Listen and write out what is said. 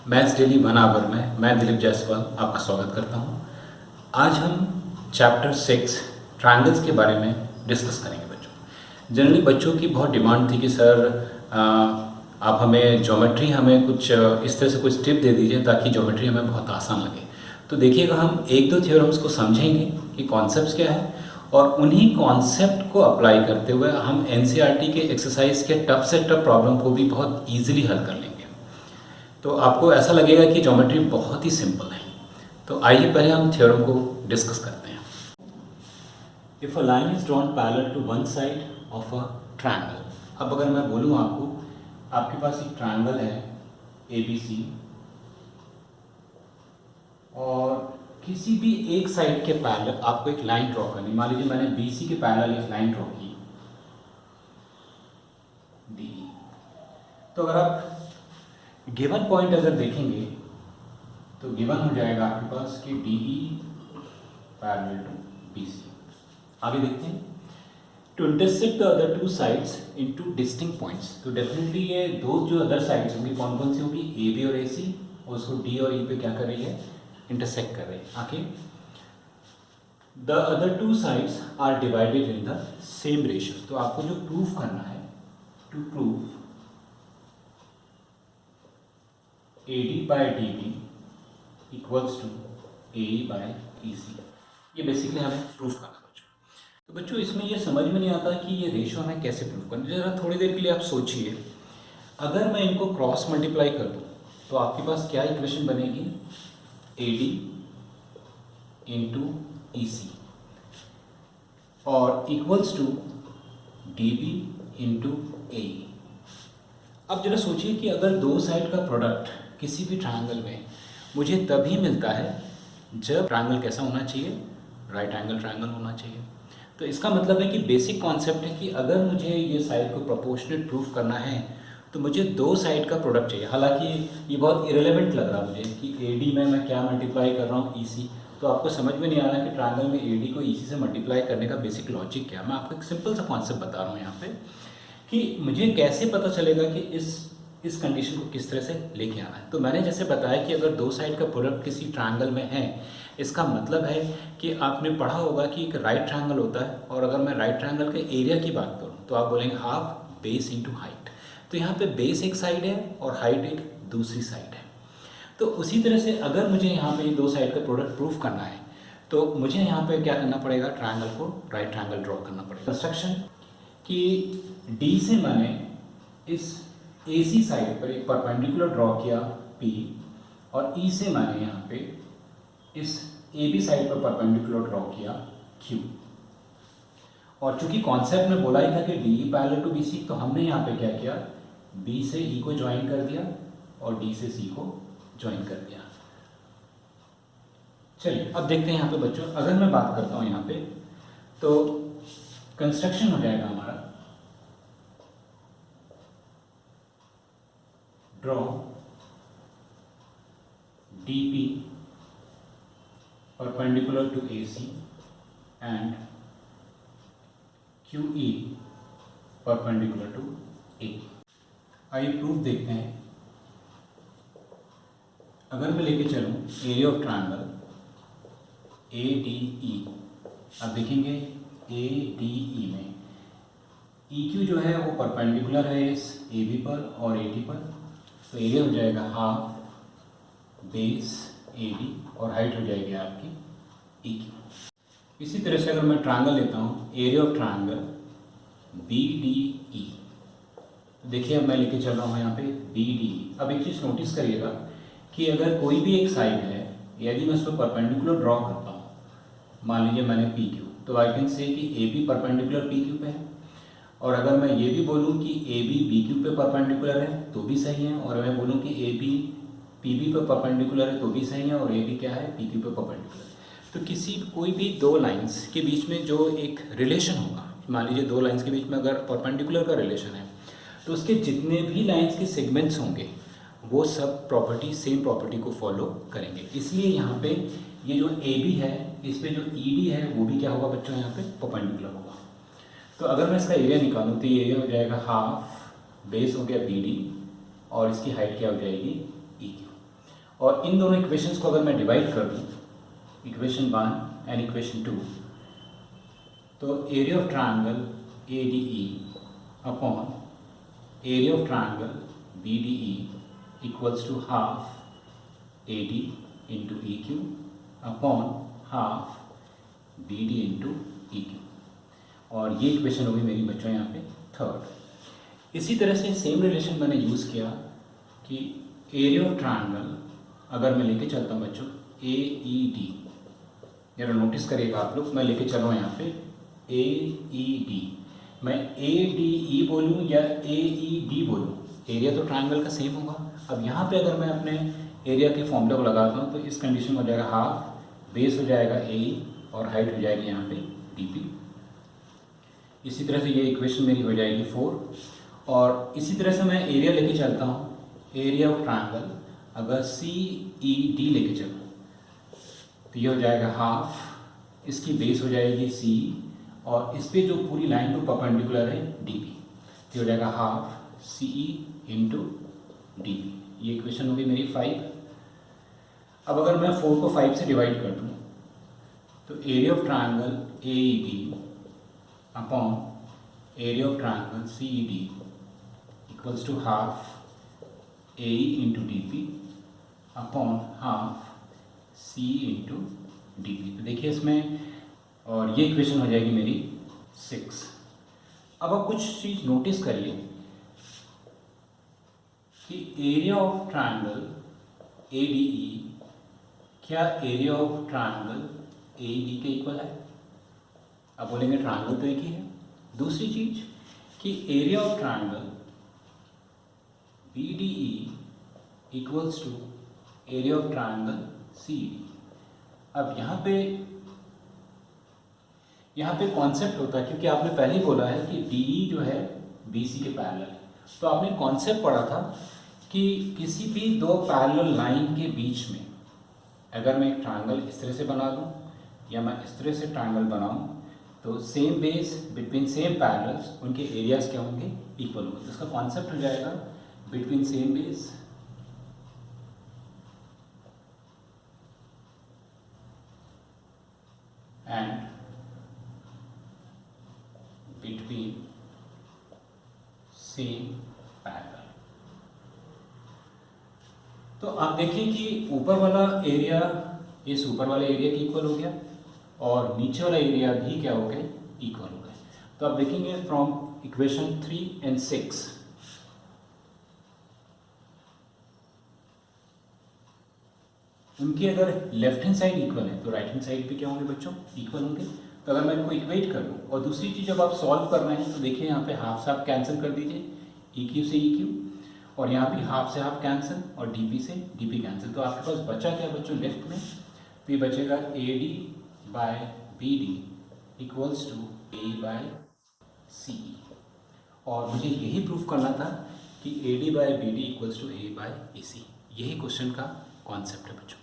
Maths daily 1 our में मैं दिलीप जायसवाल आपका स्वागत करता हूं। आज हम चैप्टर 6 ट्रायंगल्स के बारे में डिस्कस करेंगे बच्चों। जनरली बच्चों की बहुत डिमांड थी कि सर आप हमें ज्योमेट्री हमें कुछ इस तरह से कुछ टिप दे दीजिए ताकि ज्योमेट्री हमें बहुत आसान लगे। तो देखिएगा, हम एक दो थ्योरम्स को समझेंगे कि कॉन्सेप्ट्स क्या है और उन्हीं कॉन्सेप्ट को अप्लाई करते हुए हम एनसीईआरटी के एक्सरसाइज के टफ से टफ प्रॉब्लम को भी बहुत ईजिली हल कर लेंगे। तो आपको ऐसा लगेगा कि ज्योमेट्री बहुत ही सिंपल है। तो आइए पहले हम थ्योरम को डिस्कस करते हैं। If a line is drawn parallel to one side of a triangle. अब अगर मैं बोलूँ आपको, आपके पास एक ट्रायंगल है ABC और किसी भी एक साइड के पैरेलल आपको एक लाइन ड्रॉ करनी। मान लीजिए मैंने BC के पैरेलल एक लाइन ड्रॉ की DE। तो अगर आप गिवन पॉइंट अगर देखेंगे तो गिवन हो जाएगा आपके पास कि DE पैरेलल टू BC। आगे देखते हैं, to intersect the other two sides into distinct points. तो डेफिनेटली ये दो जो अदर साइड्स होंगी कौन कौन सी होगी, AB और AC, और उसको D और E पे क्या कर रही है, इंटरसेक्ट कर रही है। आगे the other two sides are divided in the same ratio. तो आपको जो प्रूफ करना है, to prove AD by DB equals to AE by EC। ये बेसिकली हमें प्रूफ करना है बच्चों। तो बच्चों इसमें ये समझ में नहीं आता कि ये रेशियो हमें कैसे प्रूफ करना है। जरा थोड़ी देर के लिए आप सोचिए, अगर मैं इनको क्रॉस मल्टीप्लाई कर दूँ तो आपके पास क्या इक्वेशन बनेगी, AD इंटू EC और equals to DB into AE। अब जरा सोचिए कि अगर दो साइड का प्रोडक्ट किसी भी ट्रायंगल में मुझे तभी मिलता है जब ट्रायंगल कैसा होना चाहिए, राइट एंगल ट्रायंगल होना चाहिए। तो इसका मतलब है कि बेसिक कॉन्सेप्ट है कि अगर मुझे ये साइड को प्रोपोर्शनेट प्रूफ करना है तो मुझे दो साइड का प्रोडक्ट चाहिए। हालांकि ये बहुत इरेलेवेंट लग रहा मुझे कि AD में मैं क्या मल्टीप्लाई कर रहा हूँ EC। तो आपको समझ में नहीं आ रहा कि ट्रायंगल में AD को EC से मल्टीप्लाई करने का बेसिक लॉजिक क्या है। मैं आपको एक सिंपल सा कॉन्सेप्ट बता रहा हूँ यहाँ पे कि मुझे कैसे पता चलेगा कि इस कंडीशन को किस तरह से लेके आना है। तो मैंने जैसे बताया कि अगर दो साइड का प्रोडक्ट किसी ट्रायंगल में है, इसका मतलब है कि आपने पढ़ा होगा कि एक राइट ट्रायंगल होता है और अगर मैं राइट ट्रायंगल के एरिया की बात करूँ तो आप बोलेंगे हाफ बेस इंटू हाइट। तो यहाँ पे बेस एक साइड है और हाइट एक दूसरी साइड है। तो उसी तरह से अगर मुझे यहाँ पे दो साइड का प्रोडक्ट प्रूफ करना है तो मुझे यहाँ पे क्या करना पड़ेगा, ट्रायंगल को राइट ट्रायंगल ड्रॉ करना पड़ेगा। कंस्ट्रक्शन कि D से मैंने इस AC साइड पर एक परपेंडिकुलर ड्रॉ किया P और E से मैंने यहाँ पे इस AB साइड पर परपेंडिकुलर ड्रॉ किया Q। और चूंकि कॉन्सेप्ट में बोला ही था कि DE पैरेलल टू BC, तो हमने यहाँ पे क्या किया, B से E को ज्वाइन कर दिया और D से C को ज्वाइन कर दिया। चलिए अब देखते हैं यहाँ पे बच्चों, अगर मैं बात करता हूँ यहाँ पे तो कंस्ट्रक्शन हो जाएगा हमारा, draw DP perpendicular to AC and QE perpendicular to A। आइए प्रूफ देखते हैं। अगर मैं लेके चलूँ एरिया ऑफ ट्रायंगल ADE, अब देखेंगे ADE में EQ जो है वो परपेंडिकुलर है इस AB पर और AD पर, तो एरिया हो जाएगा हाफ बेस AD और हाइट हो जाएगी आपकी EQ। इसी तरह से अगर मैं ट्रायंगल लेता हूँ एरिया ऑफ ट्रायंगल BDE, देखिए अब मैं लेके चल रहा हूँ यहाँ पे BDE। अब एक चीज़ नोटिस करिएगा कि अगर कोई भी एक साइड है, यदि मैं उसको परपेंडिकुलर ड्रॉ करता हूँ, मान लीजिए मैंने PQ, तो आई कैन से कि AB परपेंडिकुलर PQ पे है। और अगर मैं ये भी बोलूँ कि AB BQ पे परपेंडिकुलर है तो भी सही है, और मैं बोलूँ कि AB PB पे परपेंडिकुलर है तो भी सही है, और AB क्या है, PQ पे परपेंडिकुलर है। तो किसी कोई भी दो लाइंस के बीच में जो एक रिलेशन होगा, मान लीजिए दो लाइंस के बीच में अगर परपेंडिकुलर का रिलेशन है तो उसके जितने भी लाइंस के सेगमेंट्स होंगे वो सब प्रॉपर्टी सेम प्रॉपर्टी को फॉलो करेंगे। इसलिए यहाँ पे ये जो AB है इस पे जो ED है वो भी क्या होगा बच्चों, यहाँ पे परपेंडिकुलर होगा। तो अगर मैं इसका एरिया निकालूँ तो ये एरिया हो जाएगा हाफ बेस हो गया BD और इसकी हाइट क्या हो जाएगी EQ। और इन दोनों इक्वेशंस को अगर मैं डिवाइड कर दूँ, इक्वेशन 1 एंड इक्वेशन 2, तो area of triangle A D E upon area of triangle B D E equals to half A D into E Q upon half B D into E Q. और ये equation होगी मेरी बच्चों यहाँ पे third. इसी तरह से सेम रिलेशन मैंने यूज़ किया कि एरिया ऑफ ट्रायंगल अगर मैं लेके चलता हूँ बच्चों ए ई डी, जरा नोटिस करिएगा आप लोग, मैं लेके चल रहा हूँ यहाँ पे ए ई डी, मैं ए डी ई बोलूँ या ए ई डी बोलूँ, एरिया तो ट्रायंगल का सेम होगा। अब यहाँ पे अगर मैं अपने एरिया के फॉर्मूला को लगाता हूँ तो इस कंडीशन में हो जाएगा हाफ, बेस हो जाएगा ए और हाइट हो जाएगी यहाँ पे डी पी। इसी तरह से ये इक्वेशन मेरी हो जाएगी 4। और इसी तरह से मैं एरिया लेके चलता हूँ, एरिया ऑफ ट्रायंगल अगर सी ई डी लेके चलूँ तो ये हो जाएगा हाफ, इसकी बेस हो जाएगी सी और इस पर जो पूरी लाइन टू परपेंडिकुलर है डी पी, तो हो जाएगा half C E into D P. ये इक्वेशन होगी मेरी 5। अब अगर मैं 4 को 5 से डिवाइड कर दूँ तो area of triangle A E D upon area of triangle C E D equals to half A into D P upon half C into D P. तो देखिए इसमें, और ये इक्वेशन हो जाएगी मेरी 6। अब आप कुछ चीज़ नोटिस करिए कि area of triangle A D E क्या area of triangle A D के इक्वल है? अब बोलेंगे ट्रायंगल तो एक ही है। दूसरी चीज कि area of triangle B D E equals to area of triangle C D. अब यहाँ पे कॉन्सेप्ट होता है, क्योंकि आपने पहले ही बोला है कि डी जो है बी सी के पैरेलल है, तो आपने कॉन्सेप्ट पढ़ा था कि किसी भी दो पैरेलल लाइन के बीच में अगर मैं एक ट्रायंगल इस तरह से बना दूँ या मैं इस तरह से ट्रायंगल बनाऊँ तो same base between same parallels उनके एरियाज क्या होंगे? इक्वल होंगे। तो इसका कॉन्सेप्ट हो जाएगा between same base and between same parallel. तो आप देखिए कि ऊपर वाला एरिया इस ऊपर वाले एरिया के इक्वल हो गया और नीचे वाला एरिया भी क्या हो गया? इक्वल हो गया। तो आप देखेंगे फ्रॉम इक्वेशन 3 एंड 6 उनकी अगर लेफ्ट हैंड साइड इक्वल है तो राइट हैंड साइड भी क्या होंगे बच्चों? इक्वल होंगे। तो अगर मैं इनको इक्वेट कर दूँ, और दूसरी चीज़ जब आप सॉल्व कर रहे हैं तो देखिए यहाँ पे हाफ से हाफ कैंसिल कर दीजिए, ई क्यू से ई क्यू, और यहाँ भी हाफ से हाफ कैंसिल और डी पी से डी पी कैंसिल। तो आपके पास बचा क्या बच्चों लेफ्ट में? तो ये बचेगा A D by B D equals to A by C. और मुझे यही प्रूफ करना था कि A D by B D equals to A by A C. यही क्वेश्चन का कॉन्सेप्ट है बच्चों।